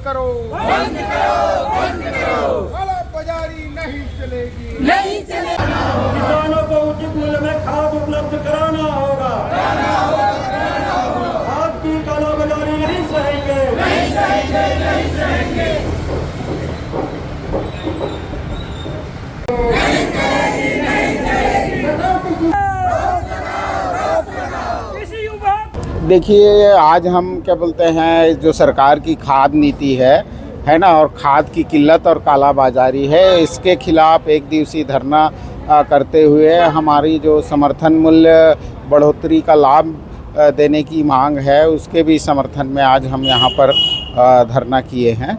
करो, बंद करो, बंद करो। काला बाजारी नहीं चलेगी, नहीं चलेगी। किसानों को उचित मूल्य में खाद उपलब्ध कराना होगा, खाद की कालाबाजारी नहीं सहेंगे, नहीं सहेंगे, नहीं सहेंगे। देखिए, आज हम क्या बोलते हैं, जो सरकार की खाद नीति है ना, और खाद की किल्लत और कालाबाजारी है, इसके खिलाफ एक दिवसीय धरना करते हुए हमारी जो समर्थन मूल्य बढ़ोतरी का लाभ देने की मांग है, उसके भी समर्थन में आज हम यहाँ पर धरना किए हैं।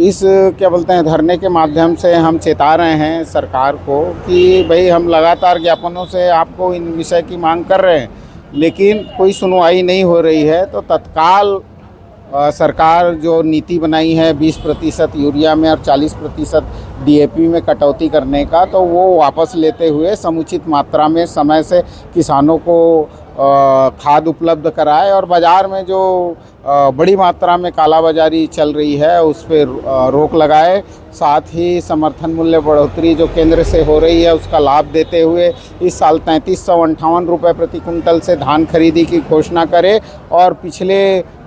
इस क्या बोलते हैं धरने के माध्यम से हम चेता रहे हैं सरकार को कि भाई हम लगातार ज्ञापनों से आपको इन विषय की मांग कर रहे हैं, लेकिन कोई सुनवाई नहीं हो रही है। तो तत्काल सरकार जो नीति बनाई है 20% यूरिया में और 40% DAP में कटौती करने का, तो वो वापस लेते हुए समुचित मात्रा में समय से किसानों को खाद उपलब्ध कराए और बाज़ार में जो बड़ी मात्रा में कालाबाजारी चल रही है उस पर रोक लगाए। साथ ही समर्थन मूल्य बढ़ोतरी जो केंद्र से हो रही है उसका लाभ देते हुए इस साल 3358 रुपये प्रति कुंटल से धान खरीदी की घोषणा करे, और पिछले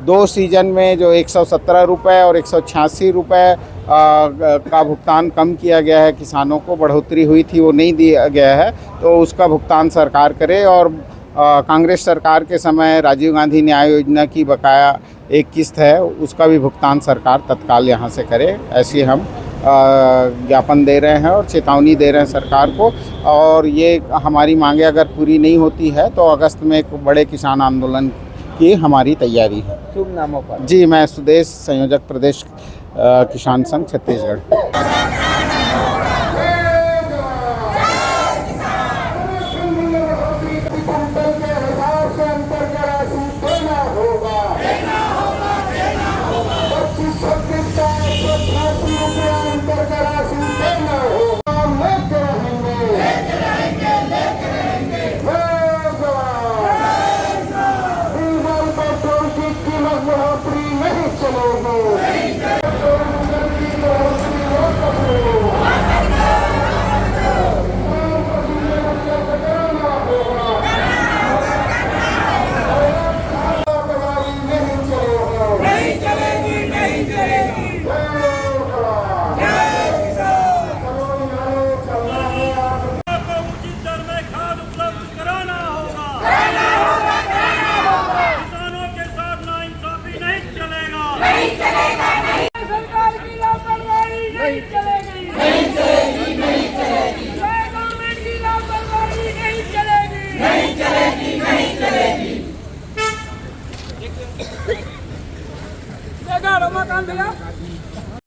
2 सीजन में जो 117 रुपये और 186 रुपये का भुगतान कम किया गया है, किसानों को बढ़ोतरी हुई थी वो नहीं दिया गया है, तो उसका भुगतान सरकार करे। और कांग्रेस सरकार के समय राजीव गांधी न्याय योजना की बकाया एक किस्त है, उसका भी भुगतान सरकार तत्काल यहाँ से करे, ऐसी हम ज्ञापन दे रहे हैं और चेतावनी दे रहे हैं सरकार को। और ये हमारी मांगे अगर पूरी नहीं होती है तो अगस्त में एक बड़े किसान आंदोलन की हमारी तैयारी है। शुभ नामों पर जी, मैं सुदेश, संयोजक प्रदेश किसान संघ छत्तीसगढ़।